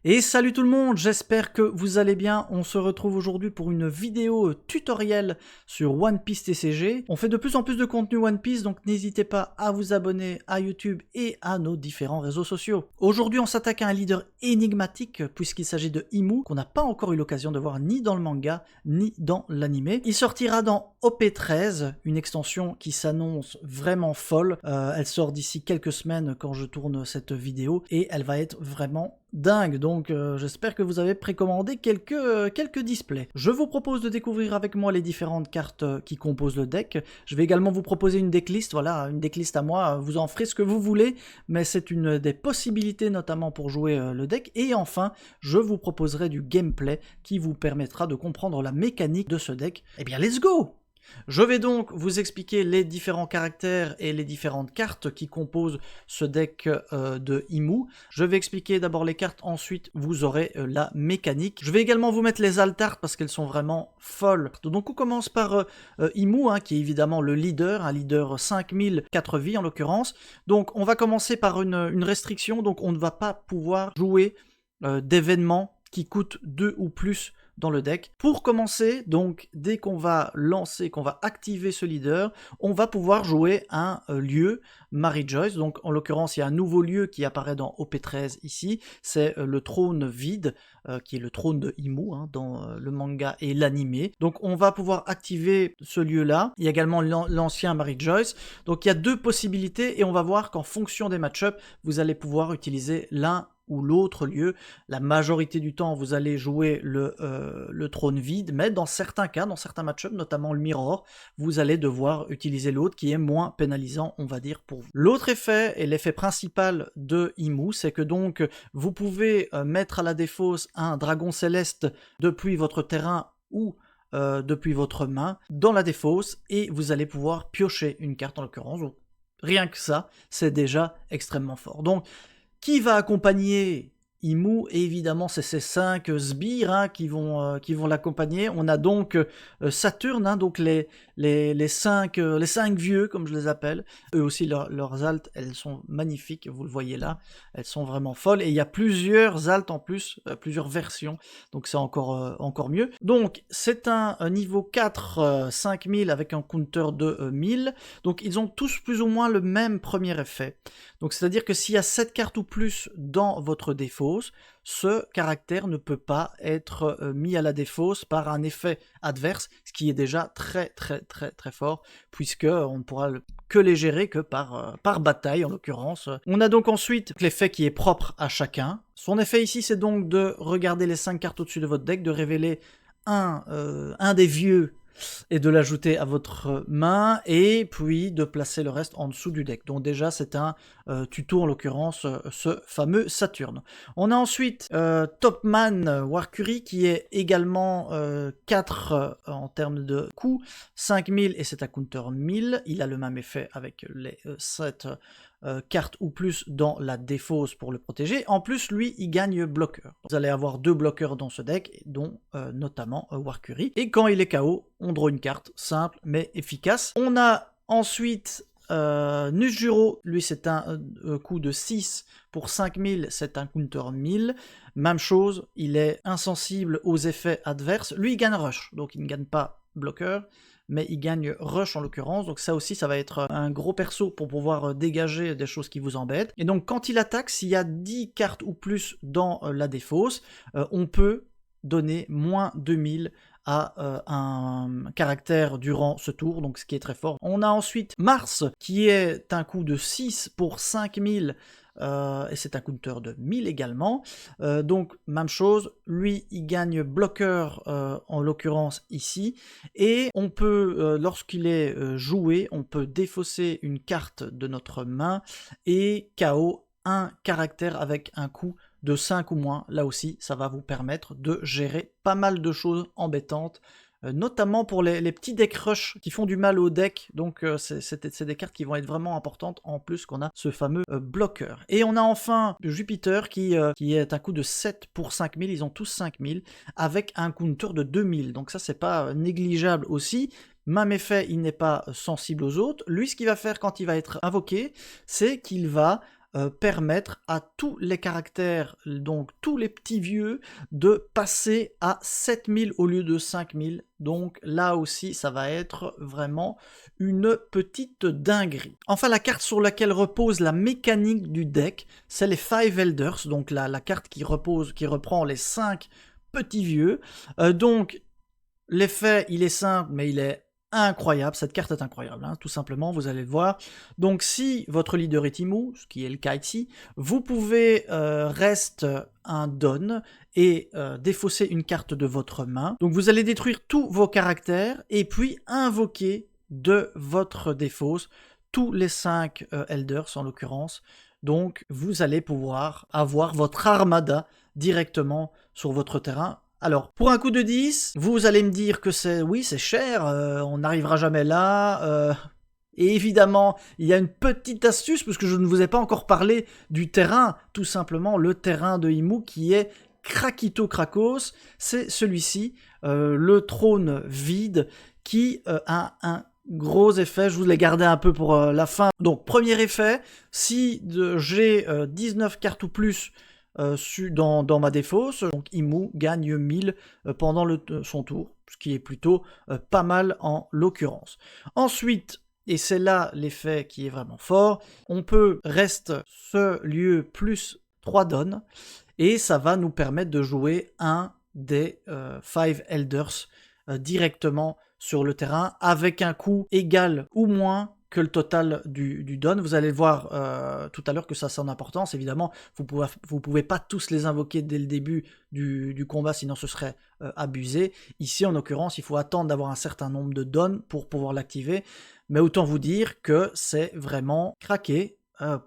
Et salut tout le monde, j'espère que vous allez bien. On se retrouve aujourd'hui pour une vidéo tutoriel sur One Piece TCG. On fait de plus en plus de contenu One Piece, donc n'hésitez pas à vous abonner à YouTube et à nos différents réseaux sociaux. Aujourd'hui, on s'attaque à un leader énigmatique puisqu'il s'agit de Imu, qu'on n'a pas encore eu l'occasion de voir ni dans le manga, ni dans l'anime. Il sortira dans OP13, une extension qui s'annonce vraiment folle. Elle sort d'ici quelques semaines quand je tourne cette vidéo et elle va être vraiment dingue, donc j'espère que vous avez précommandé quelques displays. Je vous propose de découvrir avec moi les différentes cartes qui composent le deck. Je vais également vous proposer une decklist, voilà, une decklist à moi, vous en ferez ce que vous voulez, mais c'est une des possibilités notamment pour jouer le deck. Et enfin, je vous proposerai du gameplay qui vous permettra de comprendre la mécanique de ce deck. Eh bien, let's go! Je vais donc vous expliquer les différents caractères et les différentes cartes qui composent ce deck de Imu. Je vais expliquer d'abord les cartes, ensuite vous aurez la mécanique. Je vais également vous mettre les altards parce qu'elles sont vraiment folles. Donc on commence par Imu, qui est évidemment le leader, un leader 5000, 4 vies en l'occurrence. Donc on va commencer par une restriction, donc on ne va pas pouvoir jouer d'événements qui coûtent 2 ou plus dans le deck. Pour commencer, donc, dès qu'on va lancer, qu'on va activer ce leader, on va pouvoir jouer un lieu Mary Joyce. Donc, en l'occurrence, il y a un nouveau lieu qui apparaît dans OP13 ici. C'est le trône vide, qui est le trône de Imu dans le manga et l'anime. Donc, on va pouvoir activer ce lieu-là. Il y a également l'ancien Mary Joyce. Donc, il y a deux possibilités et on va voir qu'en fonction des match-ups, vous allez pouvoir utiliser l'un ou l'autre lieu. La majorité du temps, vous allez jouer le trône vide, mais dans certains cas, dans certains match-ups, notamment le mirror, vous allez devoir utiliser l'autre qui est moins pénalisant, on va dire, pour vous. L'autre effet, et l'effet principal de Imu, c'est que donc, vous pouvez mettre à la défausse un dragon céleste depuis votre terrain ou depuis votre main dans la défausse, et vous allez pouvoir piocher une carte en l'occurrence. Donc, rien que ça, c'est déjà extrêmement fort. Donc, qui va accompagner Imu? Et évidemment, c'est ces 5 sbires qui vont l'accompagner. On a donc Saturne, donc les 5 vieux, comme je les appelle. Eux aussi, leurs altes, elles sont magnifiques, vous le voyez là. Elles sont vraiment folles. Et il y a plusieurs altes en plus, plusieurs versions. Donc c'est encore mieux. Donc c'est un niveau 4, 5000 avec un counter de 1000. Donc ils ont tous plus ou moins le même premier effet. Donc c'est-à-dire que s'il y a 7 cartes ou plus dans votre défausse, ce caractère ne peut pas être mis à la défausse par un effet adverse, ce qui est déjà très fort, puisque on ne pourra que les gérer que par bataille en l'occurrence. On a donc ensuite l'effet qui est propre à chacun. Son effet ici, c'est donc de regarder les 5 cartes au-dessus de votre deck, de révéler un des vieux et de l'ajouter à votre main, et puis de placer le reste en dessous du deck. Donc déjà, c'est un tuto, en l'occurrence, ce fameux Saturne. On a ensuite Topman Warcury, qui est également 4 en termes de coût, 5000, et c'est un counter 1000. Il a le même effet avec les 7 cartes ou plus dans la défausse pour le protéger. En plus, lui, il gagne bloqueur. Vous allez avoir 2 bloqueurs dans ce deck, dont notamment Warcury. Et quand il est KO, on draw une carte simple mais efficace. On a ensuite Nujuro, lui c'est un coup de 6 pour 5000, c'est un counter 1000. Même chose, il est insensible aux effets adverses. Lui, il gagne rush, donc il ne gagne pas bloqueur, mais il gagne rush en l'occurrence, donc ça aussi ça va être un gros perso pour pouvoir dégager des choses qui vous embêtent. Et donc quand il attaque, s'il y a 10 cartes ou plus dans la défausse, on peut donner moins 2000 à un caractère durant ce tour, donc ce qui est très fort. On a ensuite Mars, qui est un coup de 6 pour 5000, et c'est un counter de 1000 également. Donc même chose, lui il gagne bloqueur en l'occurrence ici, et on peut, lorsqu'il est joué, on peut défausser une carte de notre main et KO un caractère avec un coût de 5 ou moins. Là aussi, ça va vous permettre de gérer pas mal de choses embêtantes, notamment pour les petits deck rush qui font du mal au deck. Donc c'est des cartes qui vont être vraiment importantes, en plus qu'on a ce fameux bloqueur. Et on a enfin Jupiter qui est un coup de 7 pour 5000, ils ont tous 5000, avec un counter de 2000. Donc ça, c'est pas négligeable aussi. Même effet, il n'est pas sensible aux autres. Lui, ce qu'il va faire quand il va être invoqué, c'est qu'il va permettre à tous les caractères, donc tous les petits vieux, de passer à 7000 au lieu de 5000. Donc là aussi, ça va être vraiment une petite dinguerie. Enfin, la carte sur laquelle repose la mécanique du deck, c'est les 5 Elders, donc la carte qui reprend les 5 petits vieux. Donc, l'effet, il est simple, mais il est incroyable. Cette carte est incroyable, hein, tout simplement, vous allez le voir. Donc, si votre leader est Imu, ce qui est le cas ici, vous pouvez reste un Don et défausser une carte de votre main. Donc, vous allez détruire tous vos caractères et puis invoquer de votre défausse tous les 5 Elders en l'occurrence. Donc, vous allez pouvoir avoir votre armada directement sur votre terrain. Alors, pour un coup de 10, vous allez me dire que c'est cher, on n'arrivera jamais là. Et évidemment, il y a une petite astuce, parce que je ne vous ai pas encore parlé du terrain, tout simplement le terrain de Imu qui est Krakito Krakos, c'est celui-ci, le trône vide, qui a un gros effet, je vous l'ai gardé un peu pour la fin. Donc, premier effet, si j'ai 19 cartes ou plus dans ma défausse, donc Imu gagne 1000 pendant son tour, ce qui est plutôt pas mal en l'occurrence. Ensuite, et c'est là l'effet qui est vraiment fort, on peut reste ce lieu plus 3 dons, et ça va nous permettre de jouer un des 5 Elders directement sur le terrain, avec un coût égal ou moins que le total du don. Vous allez voir tout à l'heure que ça a son importance. Évidemment, vous pouvez pas tous les invoquer dès le début du combat, sinon ce serait abusé. Ici, en l'occurrence, il faut attendre d'avoir un certain nombre de dons pour pouvoir l'activer. Mais autant vous dire que c'est vraiment craqué,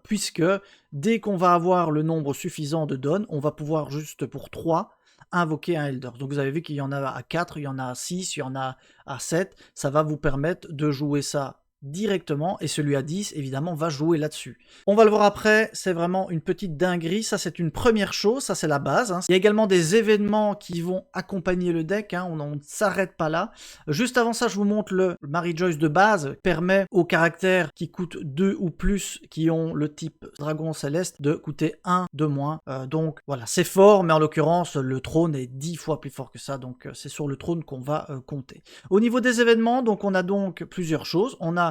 puisque dès qu'on va avoir le nombre suffisant de dons, on va pouvoir juste pour 3 invoquer un Elder. Donc vous avez vu qu'il y en a à 4, il y en a à 6, il y en a à 7. Ça va vous permettre de jouer ça directement, et celui à 10 évidemment va jouer là-dessus. On va le voir après, c'est vraiment une petite dinguerie, ça c'est une première chose, ça c'est la base. Hein. Il y a également des événements qui vont accompagner le deck, hein. On ne s'arrête pas là. Juste avant ça, je vous montre le Mary Joyce de base, permet aux caractères qui coûtent 2 ou plus, qui ont le type Dragon Céleste, de coûter 1 de moins. Donc voilà, c'est fort, mais en l'occurrence, le trône est 10 fois plus fort que ça, donc c'est sur le trône qu'on va compter. Au niveau des événements, donc on a donc plusieurs choses. On a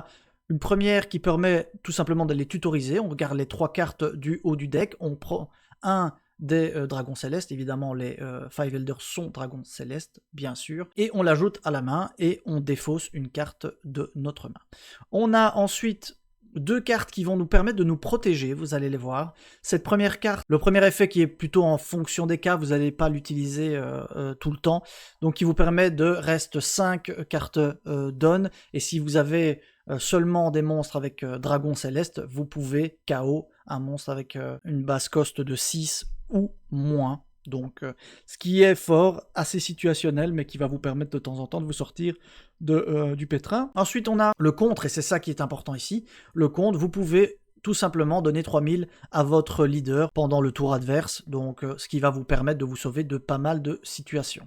une première qui permet tout simplement de les tutoriser. On regarde les 3 cartes du haut du deck. On prend un des dragons célestes. Évidemment, les 5 Elders sont dragons célestes, bien sûr. Et on l'ajoute à la main et on défausse une carte de notre main. On a ensuite 2 cartes qui vont nous permettre de nous protéger, vous allez les voir. Cette première carte, le premier effet qui est plutôt en fonction des cas, vous n'allez pas l'utiliser tout le temps, donc qui vous permet de reste 5 cartes don, et si vous avez seulement des monstres avec dragon céleste, vous pouvez KO un monstre avec une base cost de 6 ou moins. Donc, ce qui est fort, assez situationnel, mais qui va vous permettre de temps en temps de vous sortir du pétrin. Ensuite, on a le contre, et c'est ça qui est important ici. Le contre, vous pouvez tout simplement donner 3000 à votre leader pendant le tour adverse, donc ce qui va vous permettre de vous sauver de pas mal de situations.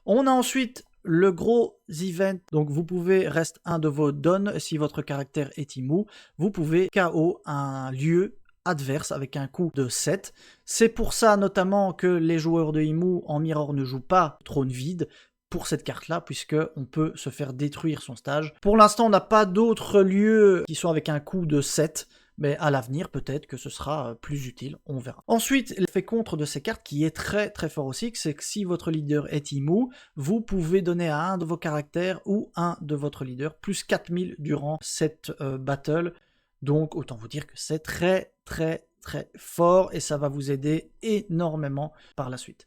On a ensuite le gros event, donc vous pouvez reste un de vos dons, si votre caractère est Imu, vous pouvez KO un lieu adverse avec un coût de 7. C'est pour ça notamment que les joueurs de Imu en Mirror ne jouent pas trône vide pour cette carte-là, puisqu'on peut se faire détruire son stage. Pour l'instant, on n'a pas d'autres lieux qui sont avec un coût de 7, mais à l'avenir, peut-être que ce sera plus utile, on verra. Ensuite, l'effet contre de ces cartes, qui est très très fort aussi, c'est que si votre leader est Imu, vous pouvez donner à un de vos caractères ou un de votre leader plus 4000 durant cette battle. Donc, autant vous dire que c'est très très très fort et ça va vous aider énormément par la suite.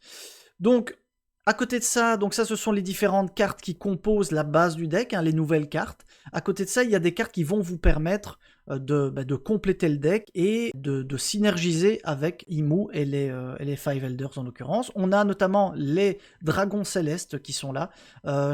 Donc, à côté de ça, donc ça ce sont les différentes cartes qui composent la base du deck, hein, les nouvelles cartes. À côté de ça, il y a des cartes qui vont vous permettre de compléter le deck et de synergiser avec Imu et les 5 Elders en l'occurrence. On a notamment les dragons célestes qui sont là,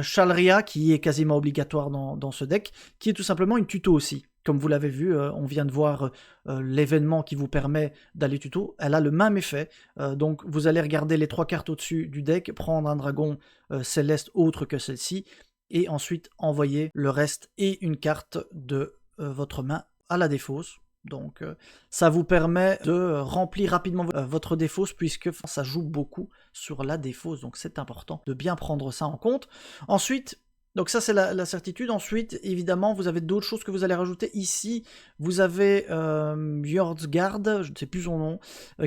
Shalria qui est quasiment obligatoire dans ce deck, qui est tout simplement une tuto aussi. Comme vous l'avez vu, on vient de voir l'événement qui vous permet d'aller tuto. Elle a le même effet. Donc vous allez regarder les 3 cartes au-dessus du deck, prendre un dragon céleste autre que celle-ci, et ensuite envoyer le reste et une carte de votre main à la défausse. Donc ça vous permet de remplir rapidement votre défausse, puisque ça joue beaucoup sur la défausse, donc c'est important de bien prendre ça en compte. Ensuite, donc ça c'est la certitude. Ensuite, évidemment, vous avez d'autres choses que vous allez rajouter. Ici, vous avez Björnsgard, je ne sais plus son nom,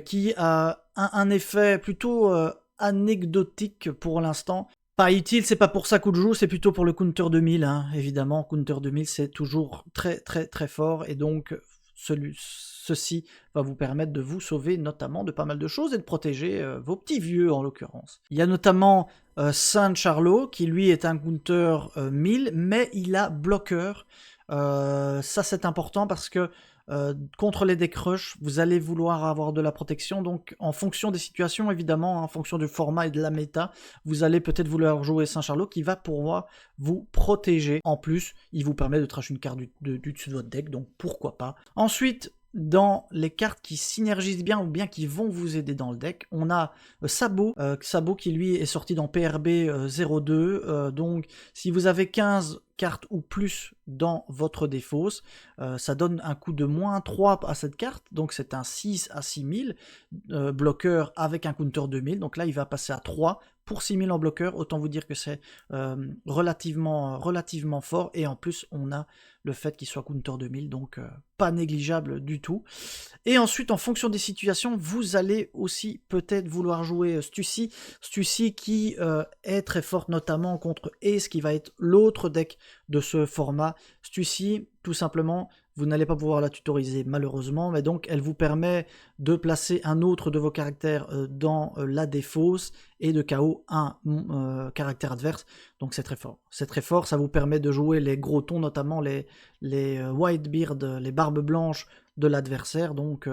qui a un effet plutôt anecdotique pour l'instant. Pas utile, c'est pas pour ça coup de joue, c'est plutôt pour le counter 2000, hein. Évidemment, counter 2000 c'est toujours très très très fort, et donc ceci va vous permettre de vous sauver notamment de pas mal de choses et de protéger vos petits vieux en l'occurrence. Il y a notamment Saint Charlot qui lui est un counter 1000, mais il a bloqueur. Ça c'est important parce que contre les deck rush, vous allez vouloir avoir de la protection, donc en fonction des situations, évidemment, en fonction du format et de la méta, vous allez peut-être vouloir jouer Saint-Charlot qui va pouvoir vous protéger. En plus, il vous permet de trash une carte du dessus de votre deck, donc pourquoi pas. Ensuite, dans les cartes qui synergisent bien ou bien qui vont vous aider dans le deck, on a Sabot, Sabot qui lui est sorti dans PRB 02, donc si vous avez 15 cartes ou plus dans votre défausse, ça donne un coût de moins 3 à cette carte, donc c'est un 6 à 6000, bloqueur avec un counter 2000, donc là il va passer à 3 pour 6000 en bloqueur, autant vous dire que c'est relativement fort, et en plus on a le fait qu'il soit counter 2000, donc pas négligeable du tout. Et ensuite, en fonction des situations, vous allez aussi peut-être vouloir jouer Stussy qui est très forte notamment contre Ace, qui va être l'autre deck de ce format. Stussy, tout simplement, vous n'allez pas pouvoir la tutoriser malheureusement, mais donc elle vous permet de placer un autre de vos caractères dans la défausse et de KO un caractère adverse, donc c'est très fort. C'est très fort, ça vous permet de jouer les gros tons, notamment les Whitebeard, les barbes blanches de l'adversaire, donc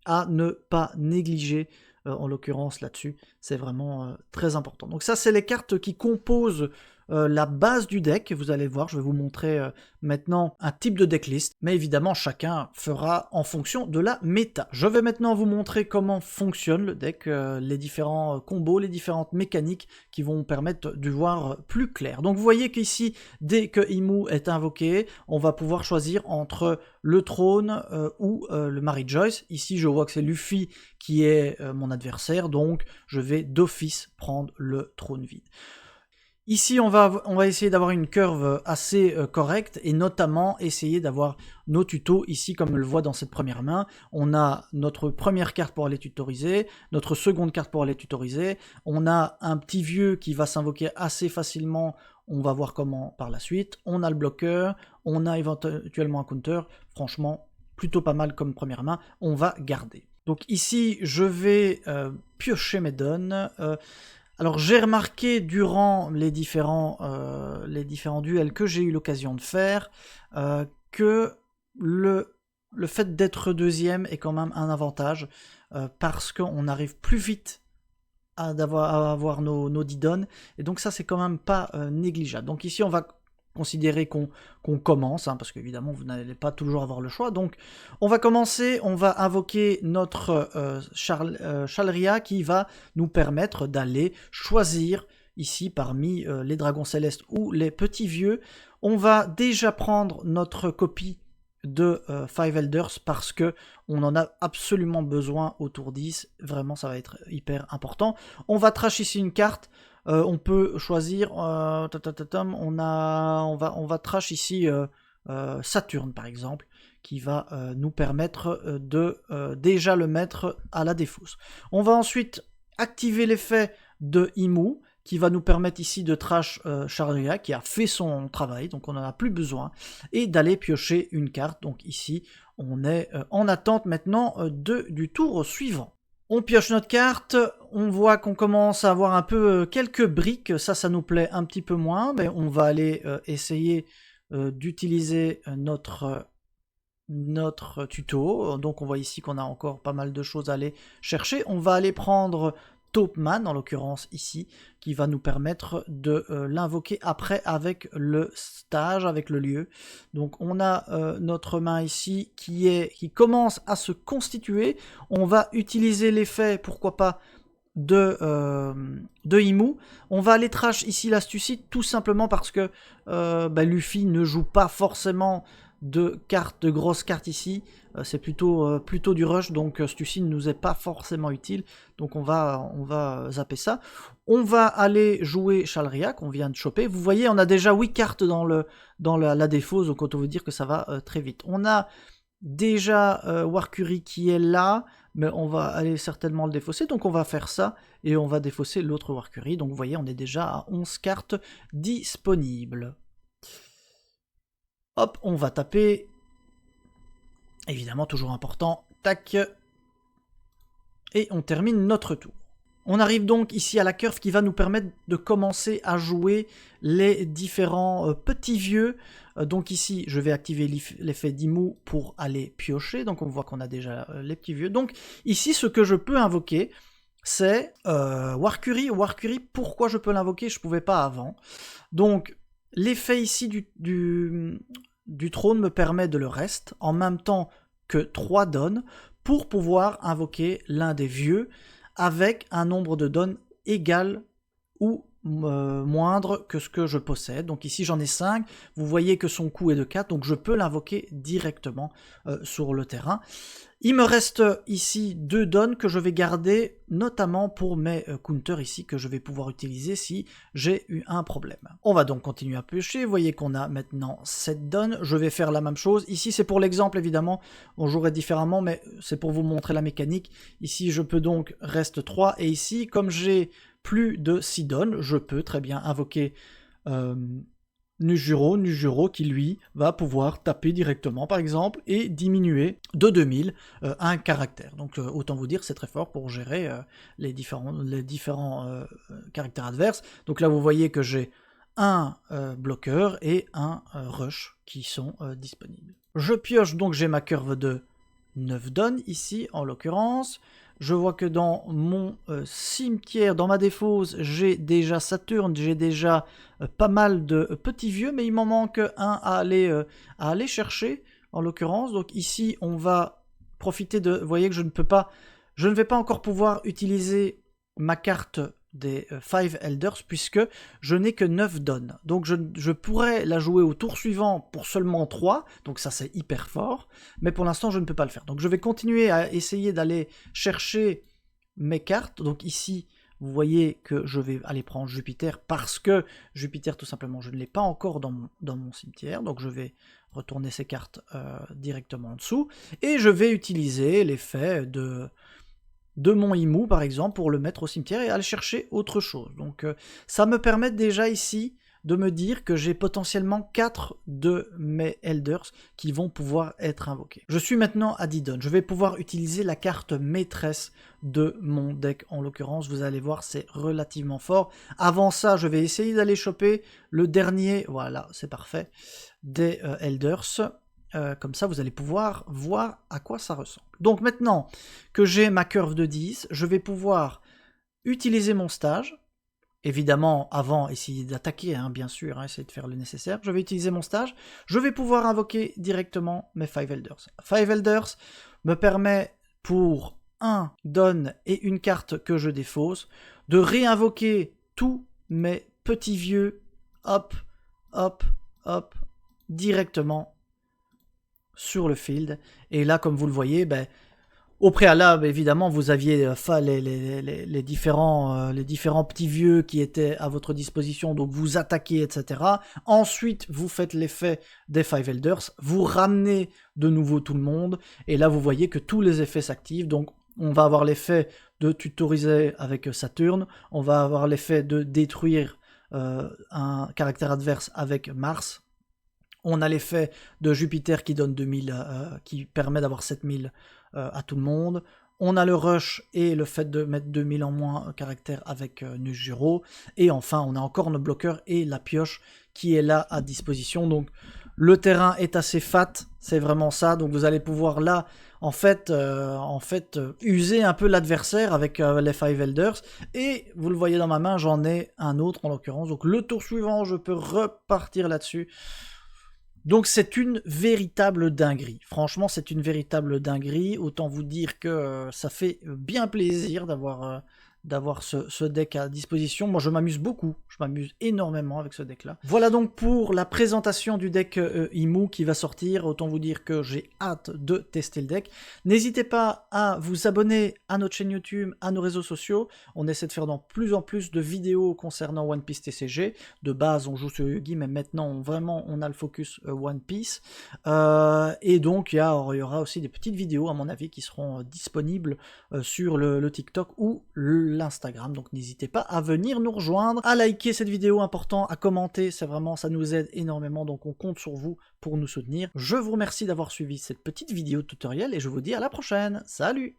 à ne pas négliger en l'occurrence là-dessus, c'est vraiment très important. Donc ça c'est les cartes qui composent la base du deck. Vous allez voir, je vais vous montrer maintenant un type de decklist, mais évidemment chacun fera en fonction de la méta. Je vais maintenant vous montrer comment fonctionne le deck, les différents combos, les différentes mécaniques qui vont vous permettre de voir plus clair. Donc vous voyez qu'ici, dès que Imu est invoqué, on va pouvoir choisir entre le trône ou le Mary Joyce. Ici je vois que c'est Luffy qui est mon adversaire, donc je vais d'office prendre le trône vide. Ici, on va essayer d'avoir une curve assez correcte, et notamment essayer d'avoir nos tutos. Ici, comme on le voit dans cette première main, on a notre première carte pour aller tutoriser, notre seconde carte pour aller tutoriser, on a un petit vieux qui va s'invoquer assez facilement, on va voir comment par la suite, on a le bloqueur, on a éventuellement un counter, franchement, plutôt pas mal comme première main, on va garder. Donc ici, je vais piocher mes donnes. Alors j'ai remarqué durant les différents duels que j'ai eu l'occasion de faire que le fait d'être deuxième est quand même un avantage parce qu'on arrive plus vite à avoir nos 10 donnes, et donc ça c'est quand même pas négligeable. Donc ici on va considérer qu'on commence, hein, parce qu'évidemment vous n'allez pas toujours avoir le choix. Donc on va commencer, on va invoquer notre Chalria qui va nous permettre d'aller choisir ici parmi les dragons célestes ou les petits vieux. On va déjà prendre notre copie de Five Elders parce que on en a absolument besoin au tour 10, vraiment ça va être hyper important. On va trash ici une carte. On peut choisir, on va trash ici Saturne par exemple, qui va nous permettre de déjà le mettre à la défausse. On va ensuite activer l'effet de Imu, qui va nous permettre ici de trash Chalria, qui a fait son travail, donc on n'en a plus besoin, et d'aller piocher une carte. Donc ici, on est en attente maintenant du tour suivant. On pioche notre carte, on voit qu'on commence à avoir un peu quelques briques, ça nous plaît un petit peu moins, mais on va aller essayer d'utiliser notre tuto. Donc on voit ici qu'on a encore pas mal de choses à aller chercher. On va aller prendre Taubman, en l'occurrence ici, qui va nous permettre de l'invoquer après avec le stage, avec le lieu. Donc on a notre main ici qui commence à se constituer. On va utiliser l'effet, pourquoi pas, de Imu. On va aller trash ici l'Astucide, tout simplement parce que Luffy ne joue pas forcément de cartes, de grosses cartes ici. C'est plutôt du rush, donc celui-ci ne nous est pas forcément utile. Donc on va zapper ça. On va aller jouer Shalria qu'on vient de choper. Vous voyez, on a déjà 8 cartes dans la défausse, donc autant vous dire que ça va très vite. On a déjà Warcury qui est là, mais on va aller certainement le défausser, donc on va faire ça, et on va défausser l'autre Warcury. Donc vous voyez, on est déjà à 11 cartes disponibles. Hop, on va taper. Évidemment, toujours important. Tac. Et on termine notre tour. On arrive donc ici à la curve qui va nous permettre de commencer à jouer les différents petits vieux. Donc ici, je vais activer l'effet d'Imou pour aller piocher. Donc on voit qu'on a déjà les petits vieux. Donc ici, ce que je peux invoquer, c'est Warcury. Warcury, pourquoi je peux l'invoquer? Je ne pouvais pas avant. Donc l'effet ici du trône me permet de le reste, en même temps que 3 dons, pour pouvoir invoquer l'un des vieux avec un nombre de dons égal ou moindre que ce que je possède. Donc ici j'en ai 5, vous voyez que son coût est de 4, donc je peux l'invoquer directement sur le terrain. Il me reste ici 2 dons que je vais garder notamment pour mes counters ici que je vais pouvoir utiliser si j'ai eu un problème. On va donc continuer à piocher, vous voyez qu'on a maintenant 7 dons, je vais faire la même chose. Ici c'est pour l'exemple évidemment, on jouerait différemment mais c'est pour vous montrer la mécanique. Ici je peux donc reste 3 et ici comme j'ai plus de 6 dons, je peux très bien invoquer Nujuro qui lui va pouvoir taper directement par exemple et diminuer de 2000 un caractère. Donc autant vous dire c'est très fort pour gérer les différents caractères adverses. Donc là vous voyez que j'ai un bloqueur et un rush qui sont disponibles. Je pioche donc, j'ai ma curve de 9 dons ici en l'occurrence. Je vois que dans mon cimetière, dans ma défausse, j'ai déjà Saturne, j'ai déjà pas mal de petits vieux, mais il m'en manque un à aller chercher, en l'occurrence. Donc ici, on va profiter de... Vous voyez que je ne vais pas encore pouvoir utiliser ma carte des 5 Elders, puisque je n'ai que 9 dons. Donc je pourrais la jouer au tour suivant pour seulement 3, donc ça c'est hyper fort, mais pour l'instant je ne peux pas le faire. Donc je vais continuer à essayer d'aller chercher mes cartes. Donc ici, vous voyez que je vais aller prendre Jupiter, parce que Jupiter tout simplement je ne l'ai pas encore dans mon cimetière, donc je vais retourner ces cartes directement en dessous, et je vais utiliser l'effet de mon Imou par exemple pour le mettre au cimetière et aller chercher autre chose. Donc ça me permet déjà ici de me dire que j'ai potentiellement 4 de mes Elders qui vont pouvoir être invoqués. Je suis maintenant à 10 dons, je vais pouvoir utiliser la carte maîtresse de mon deck en l'occurrence, vous allez voir c'est relativement fort. Avant ça je vais essayer d'aller choper le dernier, voilà c'est parfait, des Elders. Comme ça, vous allez pouvoir voir à quoi ça ressemble. Donc maintenant que j'ai ma curve de 10, je vais pouvoir utiliser mon stage. Évidemment, avant, essayer d'attaquer, hein, bien sûr, hein, essayer de faire le nécessaire. Je vais utiliser mon stage. Je vais pouvoir invoquer directement mes 5 Elders. 5 Elders me permet, pour un don et une carte que je défausse, de réinvoquer tous mes petits vieux, hop, hop, hop, directement sur le field. Et là, comme vous le voyez, ben, au préalable, évidemment, vous aviez les différents petits vieux qui étaient à votre disposition, donc vous attaquez, etc. Ensuite, vous faites l'effet des 5 Elders, vous ramenez de nouveau tout le monde, et là, vous voyez que tous les effets s'activent. Donc, on va avoir l'effet de tutoriser avec Saturne, on va avoir l'effet de détruire un caractère adverse avec Mars. On a l'effet de Jupiter qui donne 2000, qui permet d'avoir 7000 à tout le monde. On a le rush et le fait de mettre 2000 en moins caractère avec Nujuro. Et enfin, on a encore nos bloqueurs et la pioche qui est là à disposition. Donc le terrain est assez fat, c'est vraiment ça. Donc vous allez pouvoir là, en fait user un peu l'adversaire avec les 5 Elders. Et vous le voyez dans ma main, j'en ai un autre en l'occurrence. Donc le tour suivant, je peux repartir là-dessus. Donc c'est une véritable dinguerie. Franchement, c'est une véritable dinguerie. Autant vous dire que ça fait bien plaisir d'avoir d'avoir ce deck à disposition. Moi, je m'amuse beaucoup, je m'amuse énormément avec ce deck-là. Voilà donc pour la présentation du deck Imu qui va sortir. Autant vous dire que j'ai hâte de tester le deck. N'hésitez pas à vous abonner à notre chaîne YouTube, à nos réseaux sociaux. On essaie de faire de plus en plus de vidéos concernant One Piece TCG. De base, on joue sur Yu-Gi, mais maintenant, vraiment, on a le focus One Piece. Et donc, il y aura aussi des petites vidéos, à mon avis, qui seront disponibles sur le TikTok ou l'Instagram. Donc, n'hésitez pas à venir nous rejoindre, à liker cette vidéo, important, à commenter. C'est vraiment, ça nous aide énormément. Donc, on compte sur vous pour nous soutenir. Je vous remercie d'avoir suivi cette petite vidéo tutoriel et je vous dis à la prochaine. Salut!